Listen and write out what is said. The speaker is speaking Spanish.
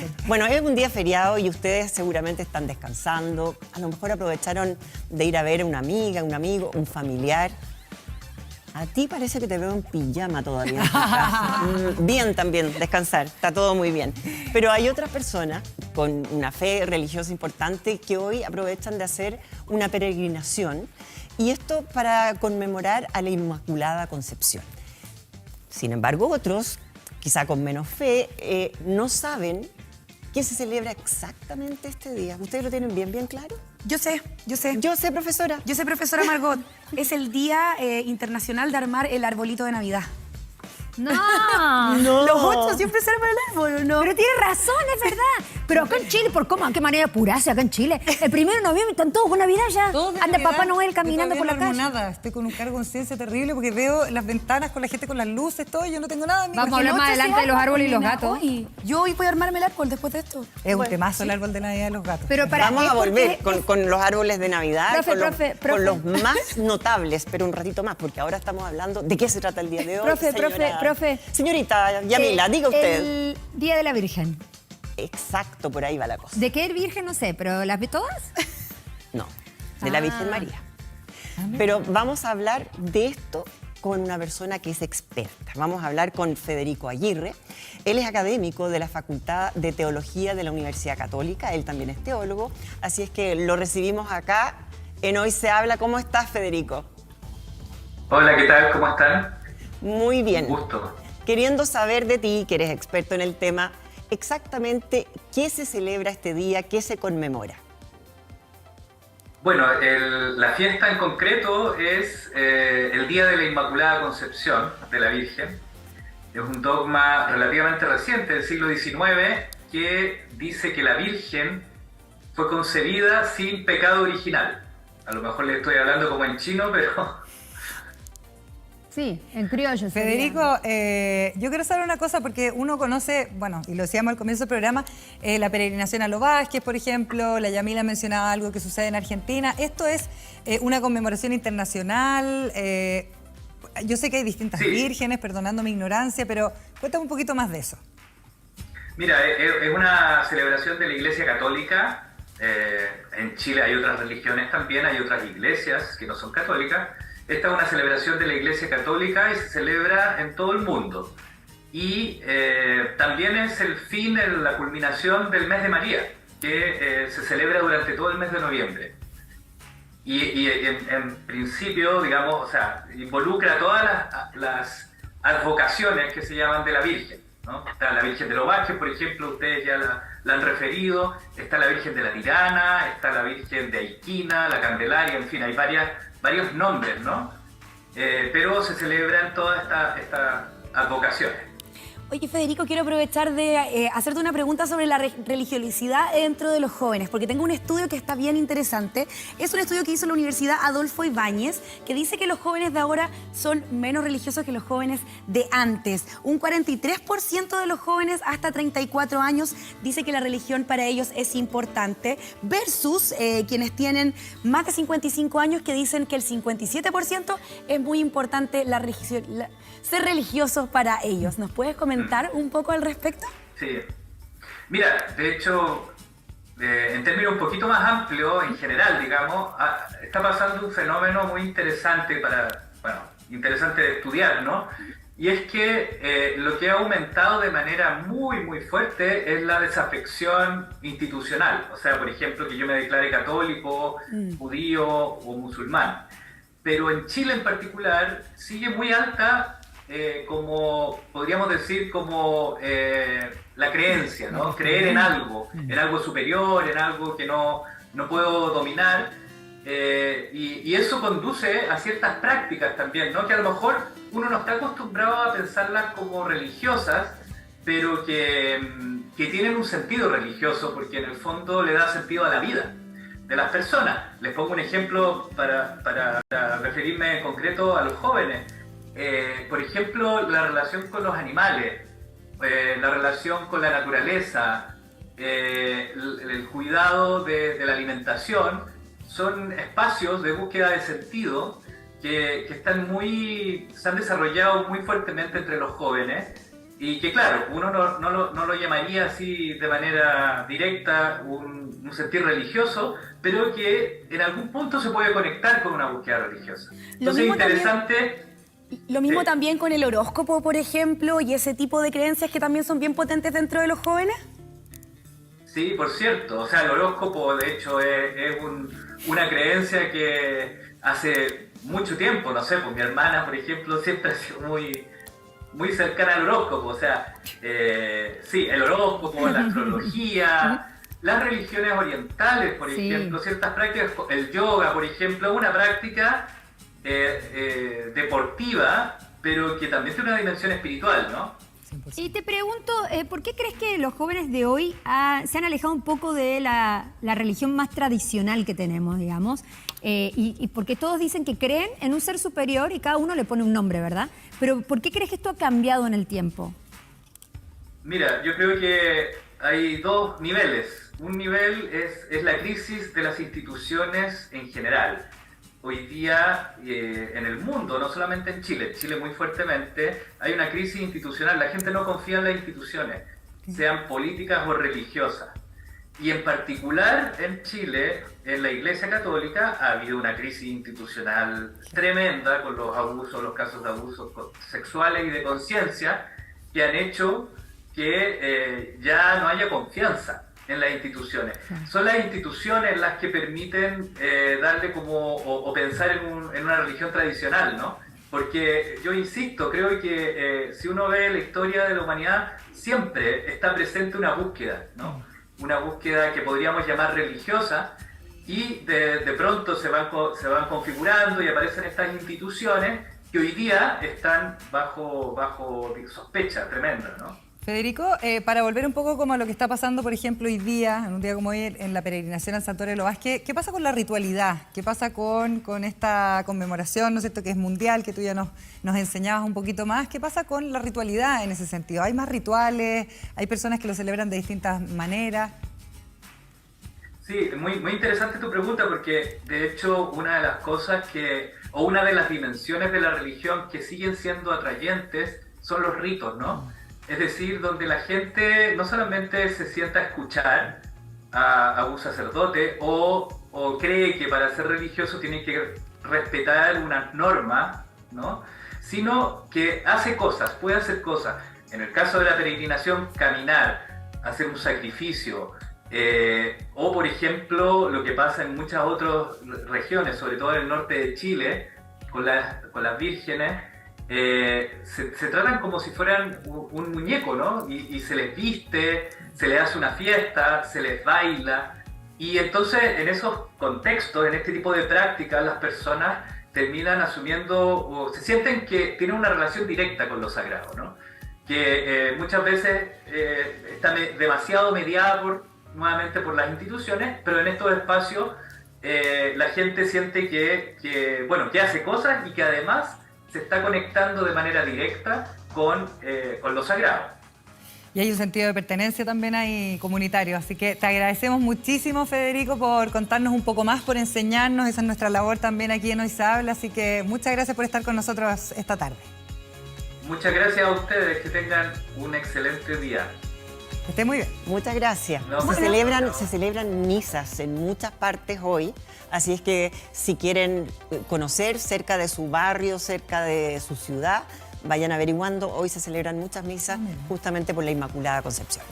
razón. Bueno, es un día feriado y ustedes seguramente están descansando. A lo mejor aprovecharon de ir a ver a una amiga, un amigo, un familiar. A ti parece que te veo en pijama todavía en tu casa. Bien también, descansar, está todo muy bien. Pero hay otras personas con una fe religiosa importante que hoy aprovechan de hacer una peregrinación, y esto para conmemorar a la Inmaculada Concepción. Sin embargo, otros, quizá con menos fe, no saben qué se celebra exactamente este día. ¿Ustedes lo tienen bien claro? Yo sé. Yo sé, profesora. Yo sé, profesora Margot. Es el Día Internacional de Armar el Arbolito de Navidad. No. No. Los 8 siempre se arman el árbol, ¿o no? Pero tiene razón, es verdad. Pero acá en Chile, ¿qué manera de apurarse acá en Chile? El 1 de noviembre están todos con Navidad ya. Anda Papá Noel caminando por la calle. No nada, estoy con un cargo de conciencia terrible porque veo las ventanas con la gente con las luces, todo, y yo no tengo nada en mi Vamos a hablar casa. más adelante de los árboles y los gatos. Yo hoy voy a armarme el árbol después de esto. Es un temazo el árbol de Navidad de los gatos. Pero Vamos a volver con los árboles de Navidad, Profe. con los más notables, pero un ratito más, porque ahora estamos hablando de qué se trata el día de hoy. Profe. Señorita Yamila, diga usted. El Día de la Virgen. Exacto, por ahí va la cosa. ¿De qué virgen? No sé, pero ¿las vi todas? No, de la Virgen María. Pero vamos a hablar de esto con una persona que es experta. Vamos a hablar con Federico Aguirre. Él es académico de la Facultad de Teología de la Universidad Católica. Él también es teólogo. Así es que lo recibimos acá en Hoy Se Habla. ¿Cómo estás, Federico? Hola, ¿qué tal? ¿Cómo están? Muy bien. Un gusto. Queriendo saber de ti, que eres experto en el tema, exactamente qué se celebra este día, qué se conmemora. Bueno, la fiesta en concreto es el Día de la Inmaculada Concepción de la Virgen. Es un dogma relativamente reciente del siglo XIX que dice que la Virgen fue concebida sin pecado original. A lo mejor le estoy hablando como en chino, pero... Sí, en criollo. Federico, yo quiero saber una cosa porque uno conoce, bueno, y lo decíamos al comienzo del programa, la peregrinación a Los Vázquez, por ejemplo, la Yamila mencionaba algo que sucede en Argentina. Esto es una conmemoración internacional. Yo sé que hay distintas vírgenes, perdonando mi ignorancia, pero cuéntame un poquito más de eso. Mira, es una celebración de la Iglesia Católica. En Chile hay otras religiones también, hay otras iglesias que no son católicas. Esta es una celebración de la Iglesia Católica y se celebra en todo el mundo. Y también es el fin, la culminación del mes de María, que se celebra durante todo el mes de noviembre. Y en principio, digamos, o sea, involucra todas las advocaciones que se llaman de la Virgen, ¿no? Está la Virgen de los Vázquez, por ejemplo, ustedes ya la han referido. Está la Virgen de la Tirana, está la Virgen de Aiquina, la Candelaria, en fin, hay varios nombres, ¿no? Pero se celebran todas estas advocaciones. Oye, Federico, quiero aprovechar de hacerte una pregunta sobre la religiosidad dentro de los jóvenes, porque tengo un estudio que está bien interesante. Es un estudio que hizo la Universidad Adolfo Ibáñez, que dice que los jóvenes de ahora son menos religiosos que los jóvenes de antes. Un 43% de los jóvenes hasta 34 años dice que la religión para ellos es importante, versus quienes tienen más de 55 años, que dicen que el 57% es muy importante ser religiosos para ellos. ¿Nos puedes comentar un poco al respecto? Sí. Mira, de hecho, en términos un poquito más amplios, en general, digamos, está pasando un fenómeno muy interesante interesante de estudiar, ¿no? Y es que lo que ha aumentado de manera muy fuerte es la desafección institucional. O sea, por ejemplo, que yo me declare católico, judío o musulmán. Pero en Chile en particular sigue muy alta, como podríamos decir, como la creencia, ¿no? Creer en algo superior, en algo que no puedo dominar. Y eso conduce a ciertas prácticas también, ¿no? Que a lo mejor uno no está acostumbrado a pensarlas como religiosas, pero que tienen un sentido religioso, porque en el fondo le da sentido a la vida de las personas. Les pongo un ejemplo para referirme en concreto a los jóvenes. Por ejemplo, la relación con los animales, la relación con la naturaleza, el cuidado de la alimentación, son espacios de búsqueda de sentido que se han desarrollado muy fuertemente entre los jóvenes y que claro, uno no lo llamaría así de manera directa un sentir religioso, pero que en algún punto se puede conectar con una búsqueda religiosa. Entonces es interesante... Lo mismo Sí. también con el horóscopo, por ejemplo, y ese tipo de creencias que también son bien potentes dentro de los jóvenes. Sí, por cierto. O sea, el horóscopo, de hecho, una creencia que hace mucho tiempo, no sé, pues mi hermana, por ejemplo, siempre ha sido muy cercana al horóscopo. O sea, sí, el horóscopo, la astrología, las religiones orientales, por Sí. ejemplo, ciertas prácticas, el yoga, por ejemplo, es una práctica deportiva, pero que también tiene una dimensión espiritual, ¿no? Y te pregunto, ¿por qué crees que los jóvenes de hoy se han alejado un poco de la religión más tradicional que tenemos, digamos? Y porque todos dicen que creen en un ser superior y cada uno le pone un nombre, ¿verdad? Pero ¿por qué crees que esto ha cambiado en el tiempo? Mira, yo creo que hay dos niveles. Un nivel es la crisis de las instituciones en general. Hoy día en el mundo, no solamente en Chile muy fuertemente, hay una crisis institucional. La gente no confía en las instituciones, sean políticas o religiosas. Y en particular en Chile, en la Iglesia Católica, ha habido una crisis institucional tremenda con los casos de abusos sexuales y de conciencia que han hecho que ya no haya confianza en las instituciones. Son las instituciones las que permiten darle como o pensar en una religión tradicional, ¿no? Porque yo insisto, creo que si uno ve la historia de la humanidad, siempre está presente una búsqueda, ¿no? Una búsqueda que podríamos llamar religiosa, y de pronto se van configurando y aparecen estas instituciones que hoy día están bajo sospecha tremenda, ¿no? Federico, para volver un poco como a lo que está pasando, por ejemplo, hoy día, en un día como hoy, en la peregrinación al Santuario de los Vázquez, ¿qué pasa con la ritualidad? ¿Qué pasa con esta conmemoración, ¿no es cierto?, que es mundial, que tú ya nos enseñabas un poquito más? ¿Qué pasa con la ritualidad en ese sentido? ¿Hay más rituales? ¿Hay personas que lo celebran de distintas maneras? Sí, muy interesante tu pregunta, porque de hecho una de las cosas o una de las dimensiones de la religión que siguen siendo atrayentes son los ritos, ¿no? Es decir, donde la gente no solamente se sienta a escuchar a un sacerdote o cree que para ser religioso tiene que respetar una norma, ¿no? Sino que hace cosas, puede hacer cosas. En el caso de la peregrinación, caminar, hacer un sacrificio, o por ejemplo lo que pasa en muchas otras regiones, sobre todo en el norte de Chile, con las vírgenes, se tratan como si fueran un muñeco, ¿no? Y se les viste, se les hace una fiesta, se les baila, y entonces en esos contextos, en este tipo de prácticas, las personas terminan asumiendo o se sienten que tienen una relación directa con lo sagrado, ¿no? Que muchas veces está demasiado mediada nuevamente por las instituciones, pero en estos espacios la gente siente que hace cosas y que además se está conectando de manera directa con lo sagrado. Y hay un sentido de pertenencia también ahí comunitario, así que te agradecemos muchísimo, Federico, por contarnos un poco más, por enseñarnos. Esa es nuestra labor también aquí en Hoy Se Habla, así que muchas gracias por estar con nosotros esta tarde. Muchas gracias a ustedes, que tengan un excelente día. Que esté muy bien. Muchas gracias. No, Se celebran misas en muchas partes hoy, así es que si quieren conocer cerca de su barrio, cerca de su ciudad, vayan averiguando. Hoy se celebran muchas misas justamente por la Inmaculada Concepción.